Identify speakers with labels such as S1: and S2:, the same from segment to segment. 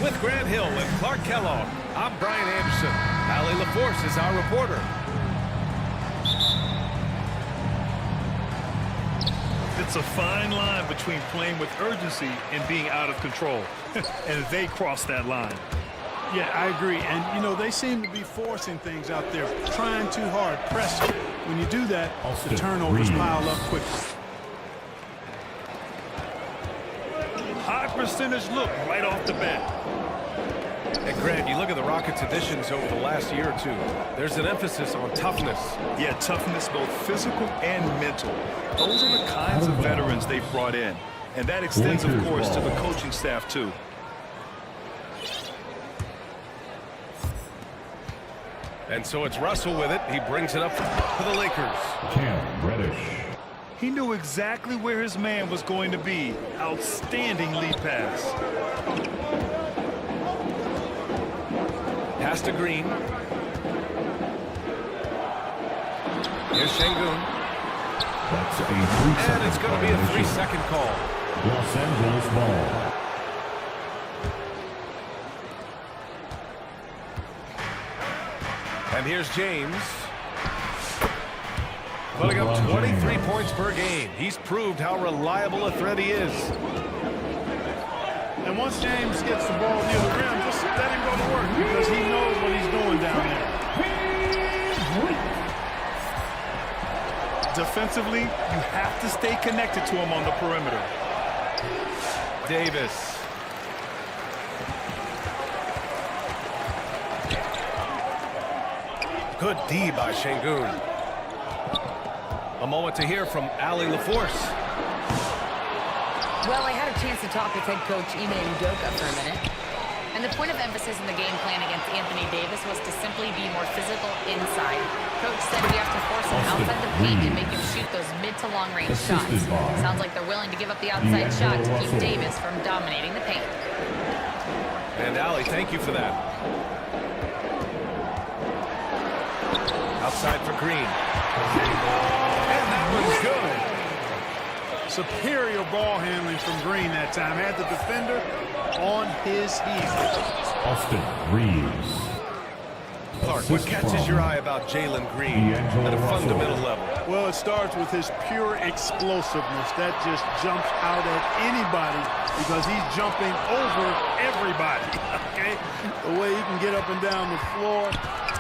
S1: With Grant Hill and Clark Kellogg, I'm Brian Anderson. Allie LaForce is our reporter.
S2: It's a fine line between playing with urgency and being out of control. And they cross that line.
S3: Yeah, I agree. And, you know, they seem to be forcing things out there, trying too hard, pressing. When you do that, the turnovers pile up quickly.
S2: High percentage look right off the bat.
S1: And Grant, you look at the Rockets' additions over the last year or two. There's an emphasis on toughness.
S2: Yeah, toughness, both physical and mental. Those are the kinds of veterans they've brought in. And that extends, of course, to the coaching staff, too.
S1: And so it's Russell with it. He brings it up for the Lakers.
S4: Cam Reddish.
S2: He knew exactly where his man was going to be. Outstanding lead pass.
S1: Pass to Green. Here's Şengün.
S4: That's a 3-second
S1: And it's going to be a 3-second call.
S4: Los Angeles ball.
S1: And here's James. Putting up 23 points per game. He's proved how reliable a threat he is.
S3: And once James gets the ball near the rim, just let him go to work because he knows what he's doing down there.
S2: Defensively, you have to stay connected to him on the perimeter.
S1: Davis. Good D by Şengün. A moment to hear from Allie LaForce.
S5: Well, I had a chance to talk with head coach NBA2K25 for a minute. And the point of emphasis in the game plan against Anthony Davis was to simply be more physical inside. Coach said we have to force him outside the paint and make him shoot those mid to long range shots. Sounds like they're willing to give up the outside shot to keep Davis from dominating the paint.
S1: And Allie, thank you for that. Outside for Green. And that one's good.
S3: Superior ball handling from Green that time. Had the defender on his heels.
S4: Austin Reeves.
S1: Clark, what catches your eye about Jalen Green at a fundamental level?
S3: Well, it starts with his pure explosiveness. That just jumps out at anybody because he's jumping over everybody, okay? The way he can get up and down the floor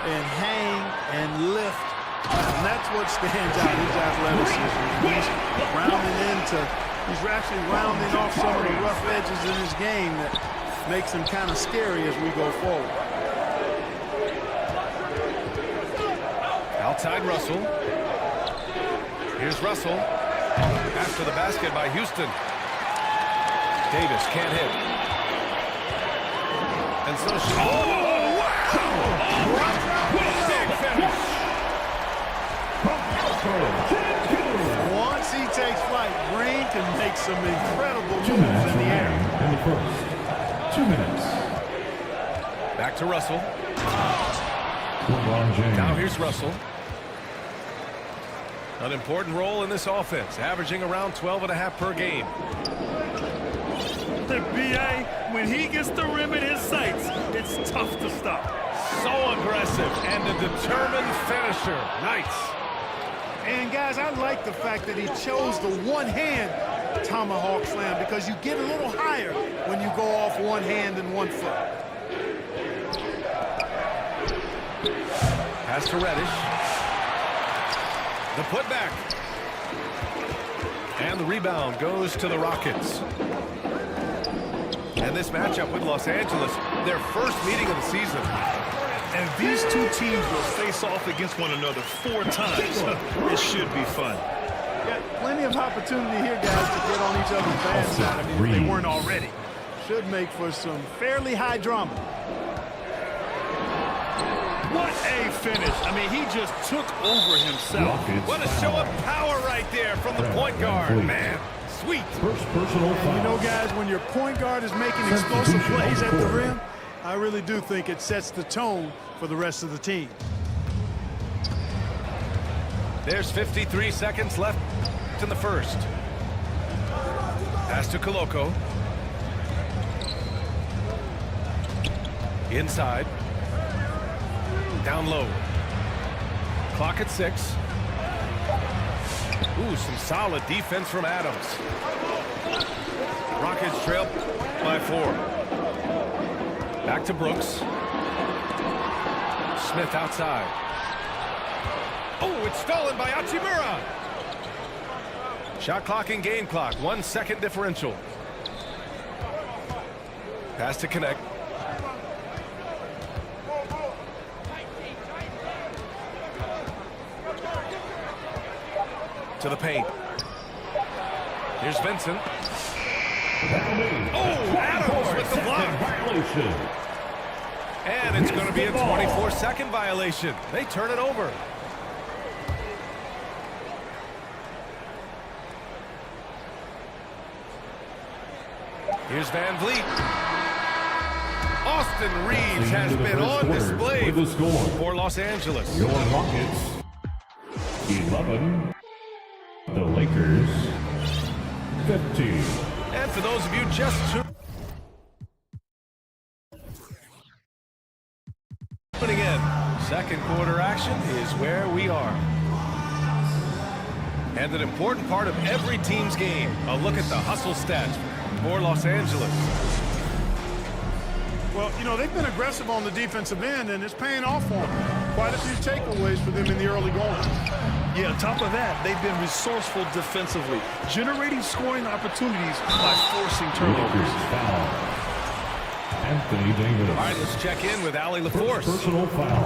S3: and hang and lift. And that's what stands out, his athleticism. He's actually rounding off some of the rough edges in his game that makes him kind of scary as we go forward.
S1: Outside Russell. Here's Russell. After the basket by Houston. Davis can't hit. And so
S3: Once he takes flight, Green can make some incredible moves in the air.
S4: In the first. 2 minutes.
S1: back to Russell.
S4: LeBron James.
S1: Now here's Russell. An important role in this offense, averaging around 12.5 per game.
S2: The BA, when he gets the rim in his sights, it's tough to stop.
S1: So aggressive and a determined finisher. Nice.
S3: And guys, I like the fact that he chose the one-hand tomahawk slam because you get a little higher when you go off one hand and 1 foot.
S1: Pass to Reddish. The putback. And the rebound goes to the Rockets. And this matchup with Los Angeles, their first meeting of the season.
S2: And these two teams will face off against one another 4 times. It should be fun.
S3: Got plenty of opportunity here, guys, to get on each other's bad side. I mean, if they weren't already. Should make for some fairly high drama.
S2: What a finish. I mean, he just took over himself.
S1: What a show of power right there from the point guard, man. Sweet.
S4: First personal foul.
S3: You know, guys, when your point guard is making explosive plays at the rim, I really do think it sets the tone for the rest of the team.
S1: There's 53 seconds left in the first. Pass to Koloko. Inside. Down low. Clock at 6. Ooh, some solid defense from Adams. Rockets trail by 4. Back to Brooks. Smith outside. Oh, it's stolen by Hachimura. Shot clock and game clock. 1 second differential. Pass to connect. To the paint. Here's Vincent. Oh, Adams with the block.
S4: Violation.
S1: And it's going to be a 24-second violation. They turn it over. Here's Van Vliet. Austin Reeves has been on display for Los Angeles.
S4: Your Rockets 11. The Lakers 15.
S1: And for those of you just tuning in, second quarter action is where we are. And an important part of every team's game, a look at the hustle stats for Los Angeles.
S3: Well, you know, they've been aggressive on the defensive end, and it's paying off for them. Quite a few takeaways for them in the early going.
S2: Yeah, on top of that, they've been resourceful defensively, generating scoring opportunities by forcing turnovers.
S4: Lakers foul. Anthony Davis.
S1: All right, let's check in with Allie LaForce.
S4: Personal foul.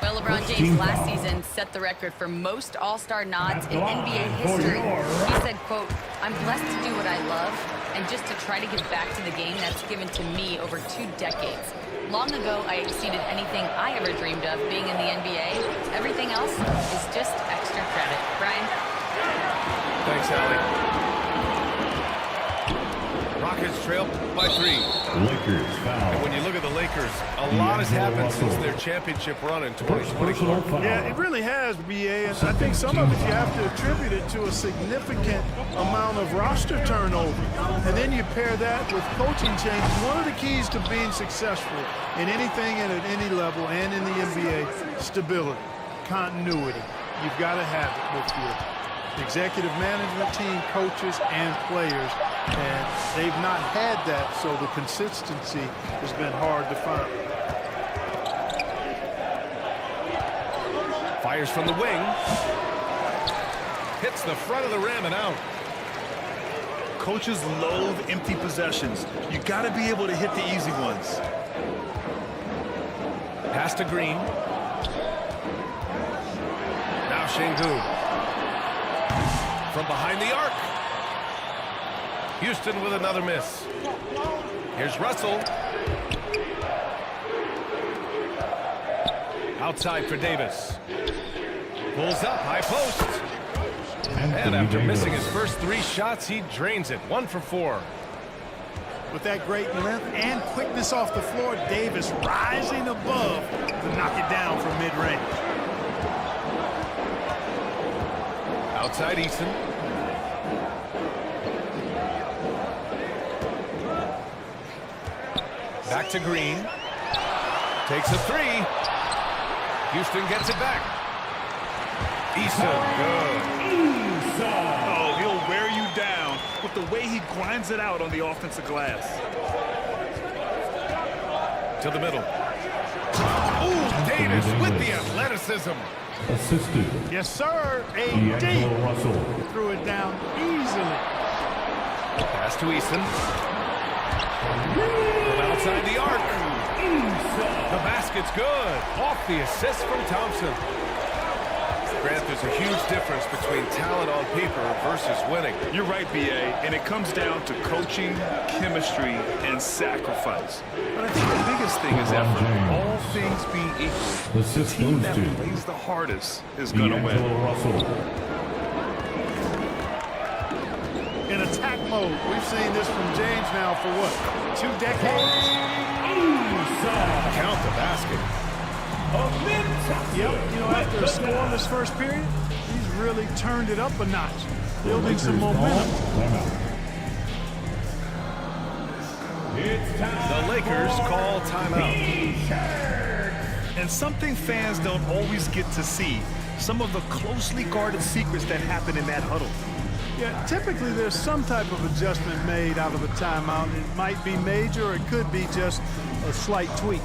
S5: Well, LeBron James last season set the record for most All-Star nods in NBA history. He said, quote, "I'm blessed to do what I love and just to try to give back to the game that's given to me over 2 decades. Long ago, I exceeded anything I ever dreamed of being in the NBA. Everything else is just extra credit." Brian?
S1: Thanks, Allie. Rockets trail by 3.
S4: Lakers foul.
S1: And when you look at the Lakers, a lot has happened since their championship run in 2020.
S4: Personal foul.
S3: Yeah, it really has, BA, and I think some of it you have to attribute it to a significant amount of roster turnover. And then you pair that with coaching changes. One of the keys to being successful in anything and at any level and in the NBA, stability, continuity. You've got to have it with your executive management team, coaches, and players. And they've not had that, so the consistency has been hard to find.
S1: Fires from the wing. Hits the front of the rim and out.
S2: Coaches loathe empty possessions. You got to be able to hit the easy ones.
S1: Pass to Green. Now Şengün. From behind the arc. Houston with another miss. Here's Russell. Outside for Davis. Pulls up, high post. And after missing his first 3 shots, he drains it. 1 for 4.
S3: With that great length and quickness off the floor, Davis rising above to knock it down from mid-range.
S1: Outside Eason. Back to Green. Takes a 3. Houston gets it back. Eason, good.
S2: Oh, he'll wear you down with the way he grinds it out on the offensive glass.
S1: To the middle. Ooh, Davis with the athleticism.
S4: Assisted.
S3: Yes, sir. AD
S4: D'Angelo Russell.
S3: threw it down easily.
S1: Pass to Eason. From outside the arc. The basket's good. Off the assist from Thompson. Grant, there's a huge difference between talent on paper versus winning.
S2: You're right, BA, and it comes down to coaching, chemistry, and sacrifice. But I think the biggest thing is effort. All things being equal, the team that plays the hardest is going to win.
S4: Russell.
S3: In attack mode, we've seen this from James now for what, 2 decades?
S1: Count the basket.
S3: Yep, you know, after a scoreless first period, he's really turned it up a notch, building some momentum.
S1: The Lakers call timeout.
S2: And something fans don't always get to see, some of the closely guarded secrets that happen in that huddle.
S3: Yeah, typically there's some type of adjustment made out of a timeout. It might be major, or it could be just a slight tweak.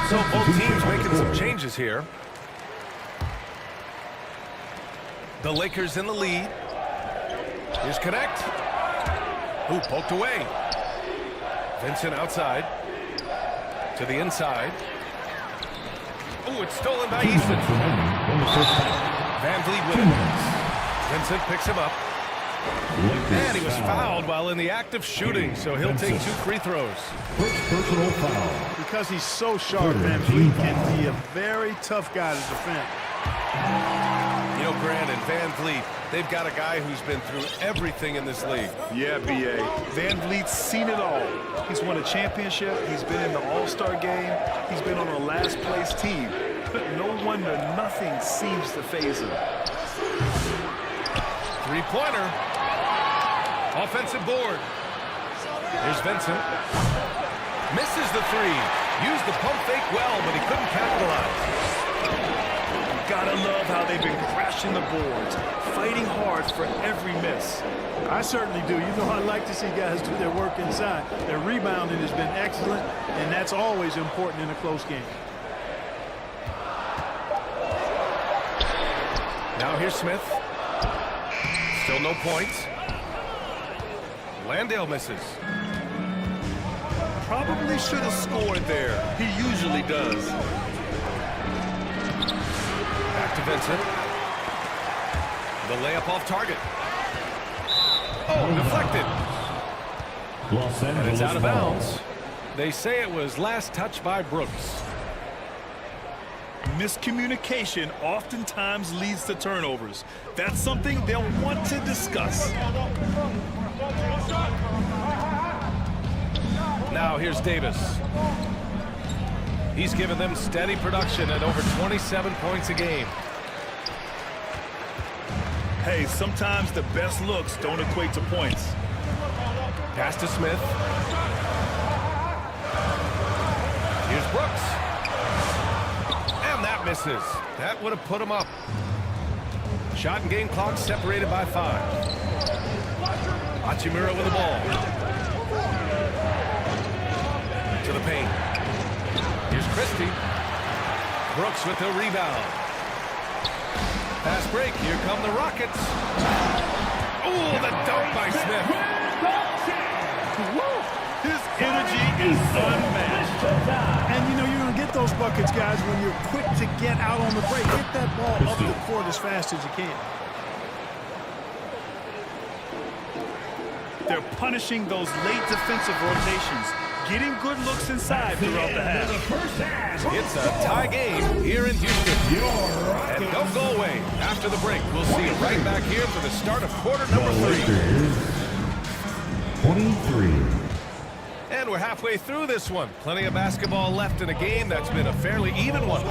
S1: So both teams making some changes here. The Lakers in the lead. Here's Connect. Ooh, poked away. Vincent outside. To the inside. Ooh, it's stolen by Eastman. Van Vliet with it. Vincent picks him up. And he was fouled while in the act of shooting, so he'll take 2 free throws.
S4: First personal foul.
S3: Because he's so sharp, Van Vliet can be a very tough guy to defend.
S1: You know, Grant and Van Vliet, they've got a guy who's been through everything in this league.
S2: Yeah, B.A. Van Vliet's seen it all. He's won a championship. He's been in the All-Star game. He's been on a last-place team. But no wonder nothing seems to faze him.
S1: Three-pointer. Offensive board. Here's Vincent. Misses the three. Used the pump fake well, but he couldn't capitalize.
S2: Gotta love how they've been crashing the boards, fighting hard for every miss.
S3: I certainly do. You know, I like to see guys do their work inside. Their rebounding has been excellent, and that's always important in a close game.
S1: Now here's Smith. Still no points. Landale misses.
S2: Probably should have scored there. He usually does.
S1: Back to Vincent. The layup off target. Oh, deflected.
S4: Los Angeles
S1: And it's out of
S4: ball.
S1: bounds. They say it was last touched by Brooks.
S2: Miscommunication oftentimes leads to turnovers. That's something they'll want to discuss.
S1: Now here's Davis. He's given them steady production at over 27 points a game.
S2: Hey, sometimes the best looks don't equate to points.
S1: Pass to Smith. Here's Brooks. And that misses. That would have put him up. Shot and game clock separated by 5. Hachimura with the ball. To the paint. Here's Christie. Brooks with the rebound. Fast break. Here come the Rockets. Oh, the dunk by Smith.
S2: His energy is unmatched.
S3: And, you know, you're going to get those buckets, guys, when you're quick to get out on the break. Get that ball up the court as fast as you can.
S2: They're punishing those late defensive rotations, getting good looks inside throughout the half.
S1: It's a tie game here in Houston. And don't go away. After the break, we'll see it right back here for the start of quarter number 3.
S4: 23.
S1: And we're halfway through this one. Plenty of basketball left in a game that's been a fairly even one.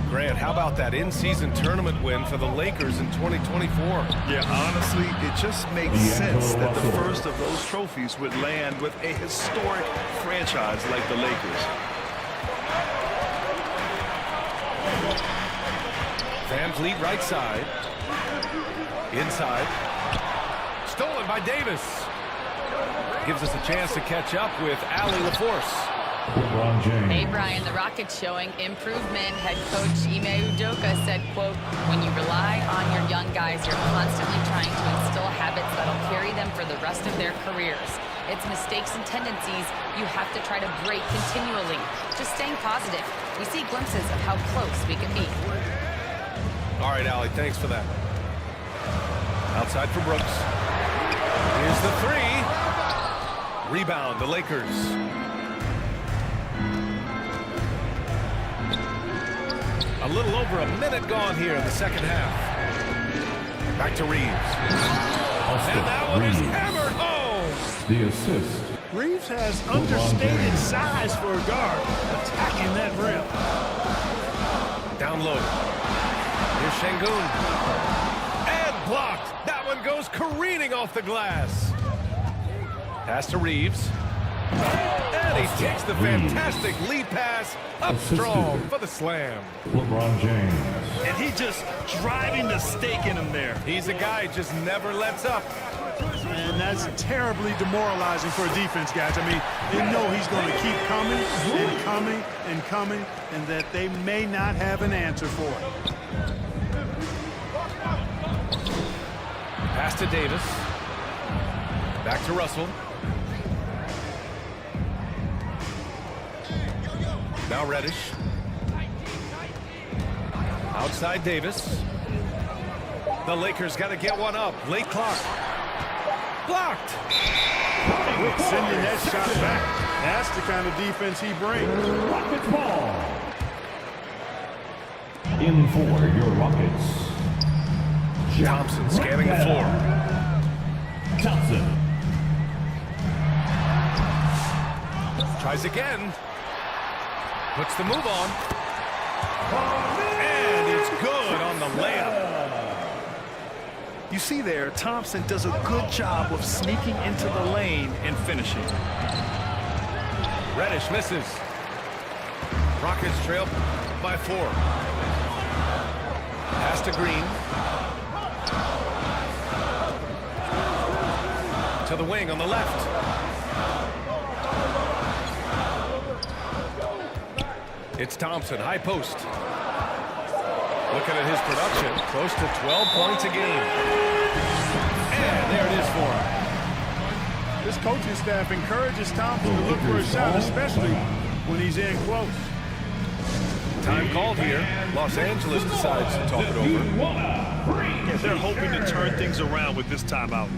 S1: Grant, how about that in-season tournament win for the Lakers in 2024?
S2: Yeah, honestly, it just makes sense that the first of those trophies would land with a historic franchise like the Lakers.
S1: Van Vliet right side. Inside. Stolen by Davis. Gives us a chance to catch up with Allie LaForce.
S4: LeBron James.
S5: Hey, Brian, the Rockets showing improvement. Head coach Ime Udoka said, quote, when you rely on your young guys, you're constantly trying to instill habits that'll carry them for the rest of their careers. It's mistakes and tendencies you have to try to break continually. Just staying positive. We see glimpses of how close we can be.
S1: All right, Allie, thanks for that. Outside for Brooks. Here's the three. Rebound, the Lakers. A little over a minute gone here in the second half. Back to Reeves. And that one is hammered home.
S4: The assist.
S3: Reeves has understated size for a guard, attacking that rim.
S1: Down low. Şengün. And blocked. That one goes careening off the glass. Pass to Reeves. And he takes the fantastic lead pass up strong for the slam.
S4: LeBron James.
S2: And he just driving the stake in him there.
S1: He's a guy who just never lets up.
S3: And that's terribly demoralizing for a defense, guys. I mean, they know he's going to keep coming and coming and coming, and that they may not have an answer for it.
S1: Pass to Davis. Back to Russell. Now Reddish. Outside Davis. The Lakers got to get one up. Late clock. Blocked.
S3: Sending that shot back. That's the kind of defense he brings.
S4: Rockets ball. In for your Rockets.
S1: Thompson scanning the floor.
S4: Thompson.
S1: Tries again. Puts the move on. And it's good on the layup.
S2: You see there, Thompson does a good job of sneaking into the lane and finishing.
S1: Reddish misses. Rockets trail by 4. Pass to Green. To the wing on the left. It's Thompson, high post. Looking at his production, close to 12 points a game. And there it is for him.
S3: This coaching staff encourages Thompson to look for a shot, especially when he's in close.
S1: Time called here. Los Angeles decides to talk it over.
S2: Yeah, they're hoping to turn things around with this timeout.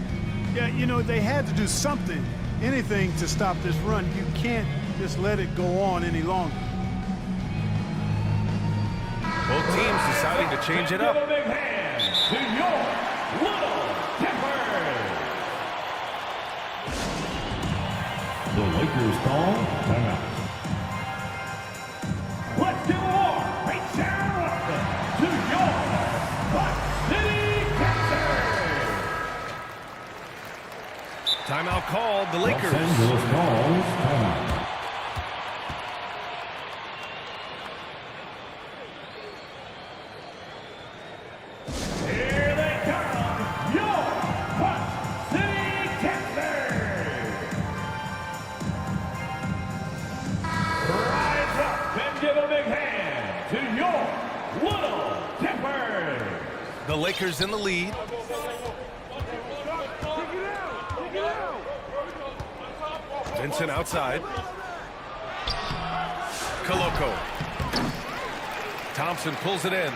S3: Yeah, you know, they had to do something, anything to stop this run. You can't just let it go on any longer.
S1: Both teams deciding to change it up.
S4: Give a big hand to your little Timbers. The Lakers call timeout. Let's give a war. Great Sharon Watson to your Buck City Captors.
S1: Timeout called, the Lakers.
S4: Los Angeles calls timeout.
S1: The Lakers in the lead. Vincent outside. Koloko. Thompson pulls it in.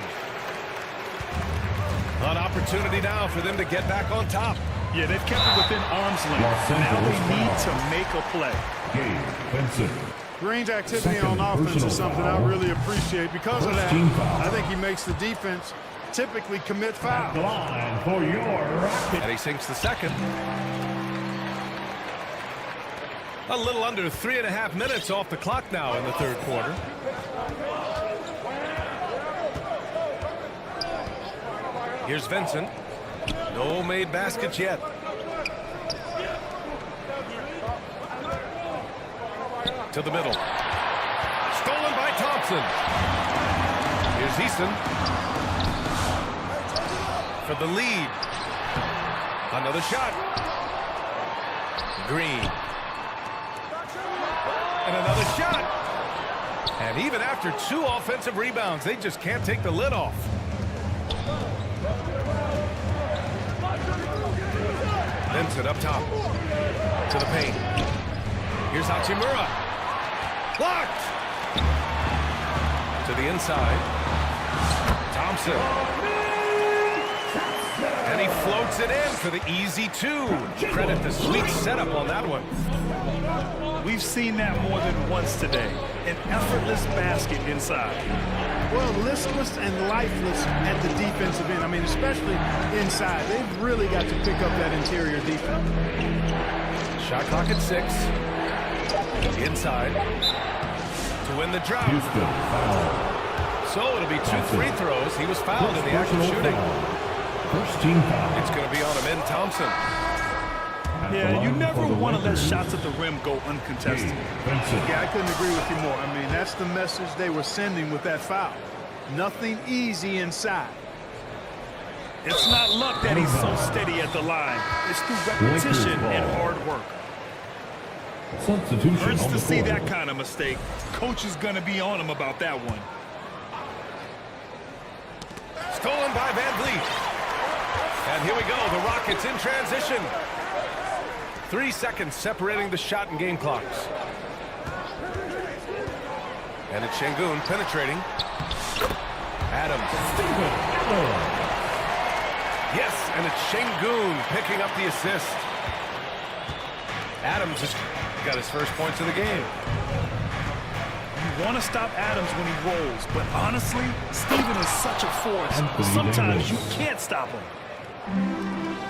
S1: An opportunity now for them to get back on top.
S2: Yeah, they've kept it within arm's length. Now they need to make a play.
S4: Gabe Vincent.
S3: Green's activity on offense is something I really appreciate. Because of that, I think he makes the defense typically commit fouls.
S4: Line for your Rockets.
S1: And he sinks the second. A little under 3.5 minutes off the clock now in the third quarter. Here's Vincent. No made baskets yet. To the middle. Stolen by Thompson. Here's Easton. For the lead. Another shot. Green. And another shot. And even after 2 offensive rebounds, they just can't take the lid off. Vincent up top. To the paint. Here's Hachimura. Blocked. To the inside. Thompson. And he floats it in for the easy 2. Credit the sweet setup on that one.
S2: We've seen that more than once today. An effortless basket inside.
S3: Well, listless and lifeless at the defensive end. I mean, especially inside. They've really got to pick up that interior defense.
S1: Shot clock at 6. Inside. To win the drought.
S4: Houston foul.
S1: So it'll be 2 free throws. He was fouled in the act of shooting.
S6: First team foul.
S1: It's going to be on Amin Thompson.
S2: Yeah, you never want to let shots at the rim go uncontested.
S3: Yeah, I couldn't agree with you more. I mean, that's the message they were sending with that foul. Nothing easy inside.
S2: It's not luck that he's so steady at the line. It's through repetition and hard work.
S6: Substitution.
S2: Hurts to see that kind of mistake. Coach is going to be on him about that one.
S1: Stolen by Van Vliet. And here we go. The Rockets in transition. 3 seconds separating the shot and game clocks. And it's Şengün penetrating. Adams. Yes, and it's Şengün picking up the assist. Adams has got his first points of the game.
S2: You want to stop Adams when he rolls, but honestly, Steven is such a force. Sometimes you can't stop him.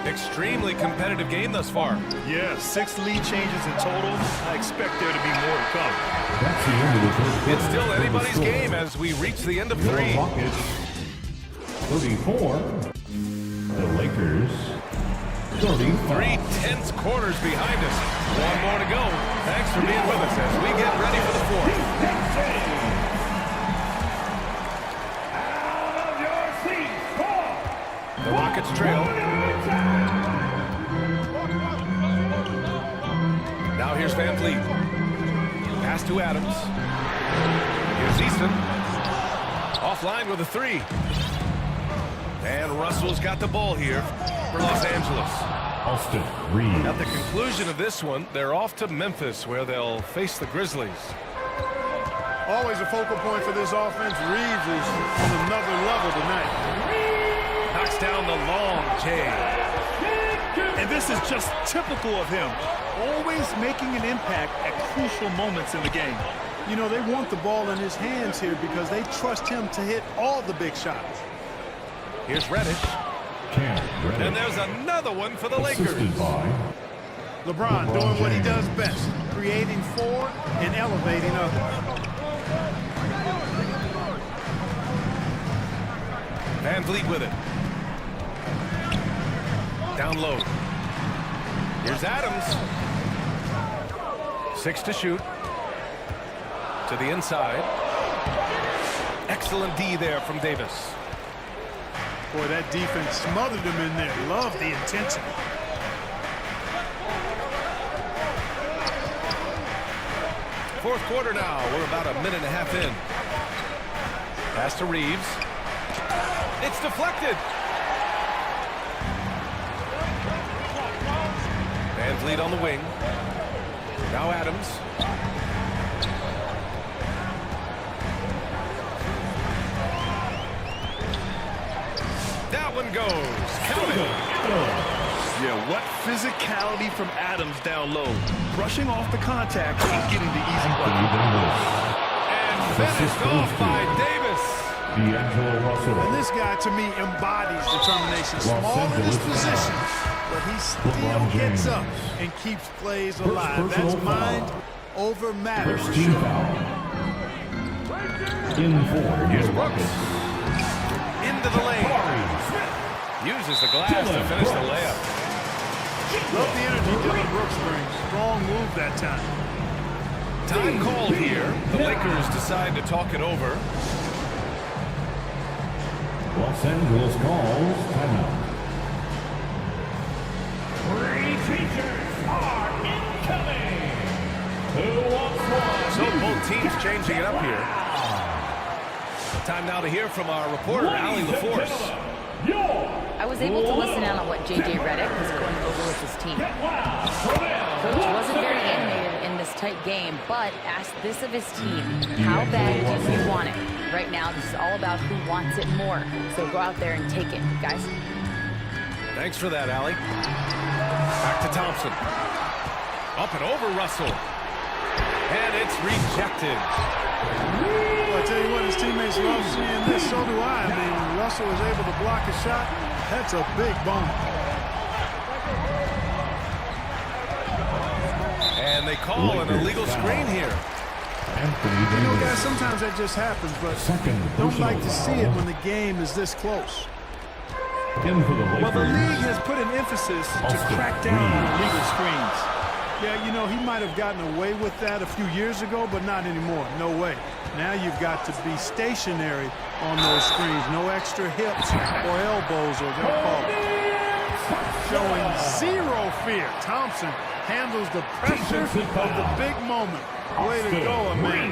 S1: Extremely competitive game thus far.
S2: Yeah, 6 lead changes in total. I expect there to be more to come.
S6: That's the end of the first quarter.
S1: It's still anybody's game as we reach the end of 3.
S6: Rockets 34. The Lakers 35.
S1: 3 tense quarters behind us. 1 more to go. Thanks for being with us as we get ready for the 4th.
S4: Out of your seats for
S1: The Rockets trail. Now here's Van Vliet. Pass to Adams. Here's Easton. Offline with a 3. And Russell's got the ball here for Los Angeles.
S6: Austin Reeves.
S1: At the conclusion of this one, they're off to Memphis where they'll face the Grizzlies.
S3: Always a focal point for this offense. Reeves is on another level tonight.
S1: Knocks down the long J.
S2: And this is just typical of him. Always making an impact at crucial moments in the game.
S3: You know, they want the ball in his hands here because they trust him to hit all the big shots.
S1: Here's Reddish. And there's another one for the Lakers.
S6: Assisted by
S3: LeBron doing what he does best, creating for and elevating others.
S1: Van Vliet with it. Down low. Here's Adams. 6 to shoot. To the inside. Excellent D there from Davis.
S3: Boy, that defense smothered him in there. Love the intensity.
S1: Fourth quarter now. We're about a minute and a half in. Pass to Reeves. It's deflected. Van Vliet on the wing. Now Adams. That one goes. Count it.
S2: Yeah, what physicality from Adams down low. Brushing off the contact and getting the easy bucket.
S1: And finished off by Davis.
S6: D'Angelo Russell.
S3: And this guy, to me, embodies determination. Small in his position, but he still gets up and keeps plays alive. That's mind over matter.
S6: First team foul. In 4.
S1: Here's Brooks. Into the lane. Uses the glass to finish the layup.
S3: Love the energy Dylan Brooks brings. Strong move that time.
S1: Time called here. The Lakers decide to talk it over.
S6: Los Angeles calls timeout.
S4: three teachers are incoming. Who wants one?
S1: So both teams changing it up here. Time now to hear from our reporter, Allie LaForce.
S5: I was able to listen in on what J.J. Redick was going over with his team. Coach wasn't very animated in this tight game, but asked this of his team. How bad do you want it? Right now, this is all about who wants it more. So go out there and take it, guys.
S1: Thanks for that, Allie. Back to Thompson. Up and over Russell. And it's rejected.
S3: Well, I tell you what, his teammates love seeing this. So do I. I mean, when Russell was able to block a shot, that's a big bonus.
S1: And they call an illegal screen here.
S6: Anthony
S3: You know, guys,
S6: Davis.
S3: sometimes that just happens, but
S6: Second
S3: don't like to
S6: personal
S3: see it
S6: foul.
S3: when the game is this close.
S6: In for the Lakers.
S2: Well, the league has put an emphasis to
S6: Austin
S2: crack down on
S6: Reeves.
S2: illegal screens.
S3: Yeah, you know, he might have gotten away with that a few years ago, but not anymore. No way. Now you've got to be stationary on those screens. No extra hips or elbows, or they'll call it. Showing zero fear. Thompson handles the pressure of the big moment. Way to go, man.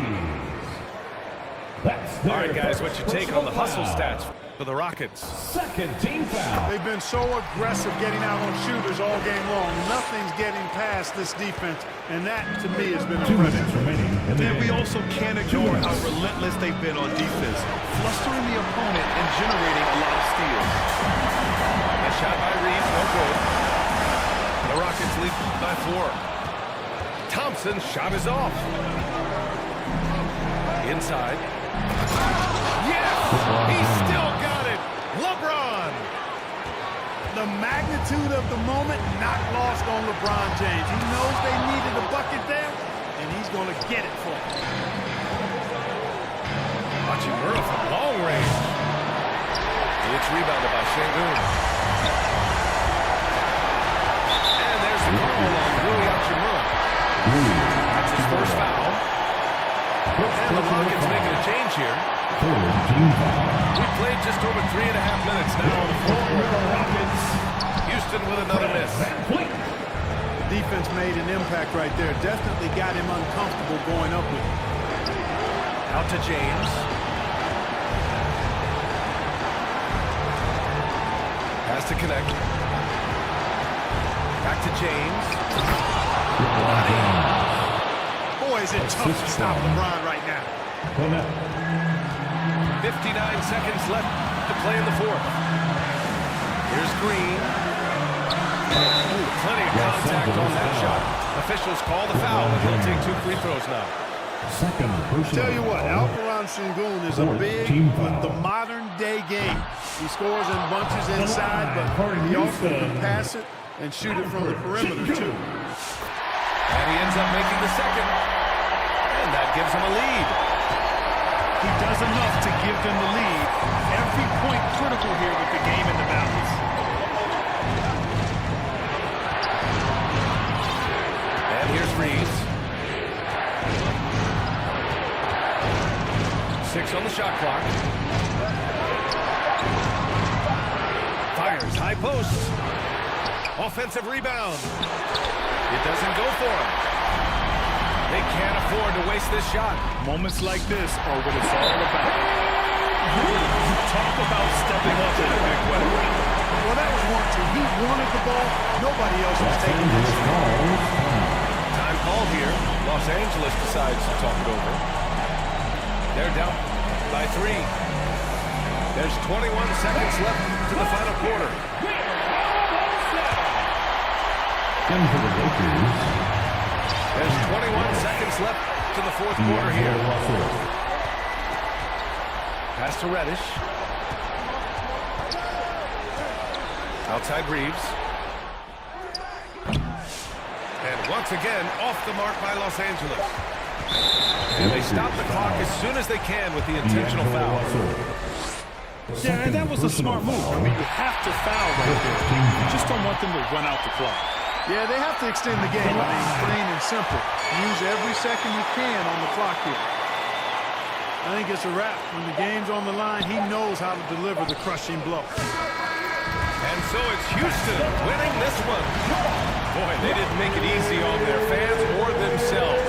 S1: All right, guys, what's your take on the hustle stats for the Rockets?
S6: Second team foul.
S3: They've been so aggressive getting out on shooters all game long. Nothing's getting past this defense, and that, to me, has been
S6: 2 minutes
S3: impressive.
S6: remaining in the
S2: And we
S6: game.
S2: also can't ignore how relentless they've been on defense, flustering the opponent and generating a lot of steals.
S1: A shot by Reeves, no good. The Rockets lead by 4. Thompson's shot is off. Inside. Yes! He still got it! LeBron!
S3: The magnitude of the moment not lost on LeBron James. He knows they needed a bucket there, and he's going to get it for them.
S1: Hachimura from long range. It's rebounded by Şengün. And there's the call on Rui Hachimura. That's his first foul. And the Rockets making a change here.
S6: Third team foul.
S1: We played just over 3.5 minutes now on the floor.
S6: Rockets.
S1: Houston with another miss.
S3: The defense made an impact right there. Definitely got him uncomfortable going up with it.
S1: Out to James. Has to connect. Back to James.
S3: Boy, is it tough to stop LeBron right now.
S1: 59 seconds left to play in the fourth. Here's Green. Ooh, plenty of contact on that shot. Officials call the foul, and he'll take 2 free throws now.
S6: Second personal
S3: Tell you what,
S6: foul.
S3: Alperen Şengün is a
S6: Fourth
S3: big
S6: team
S3: with
S6: foul.
S3: the modern-day game. He scores in bunches inside, but he also can pass it and shoot it from the perimeter, too.
S1: And he ends up making the second. And that gives him a lead.
S2: He does enough to give them the lead. Every point critical here with the game in the balance.
S1: And here's Reeves. 6 on the shot clock. Fires, high post. Offensive rebound. It doesn't go for him. They can't afford to waste this shot.
S2: Moments like this are what it's all about. Talk about stepping up in a big way.
S3: Well, that was one, too. He wanted the ball. Nobody else was
S6: Los
S3: taking it.
S6: Angeles calls timeout.
S1: Time call here. Los Angeles decides to talk it over. They're down by 3. There's 21 seconds left to the final quarter.
S6: In for the Lakers.
S1: There's 21 seconds left to the fourth quarter here.
S6: Russell.
S1: Pass to Reddish. Outside Reeves. And once again, off the mark by Los Angeles. And they stop the clock as soon as they can with the intentional foul.
S2: Yeah, and that was a smart move. I mean, you have to foul right there. You just don't want them to run out the clock.
S3: Yeah, they have to extend the game. I mean, plain and simple. Use every second you can on the clock here. I think it's a wrap. When the game's on the line, he knows how to deliver the crushing blow.
S1: And so it's Houston winning this one. Boy, they didn't make it easy on their fans or themselves.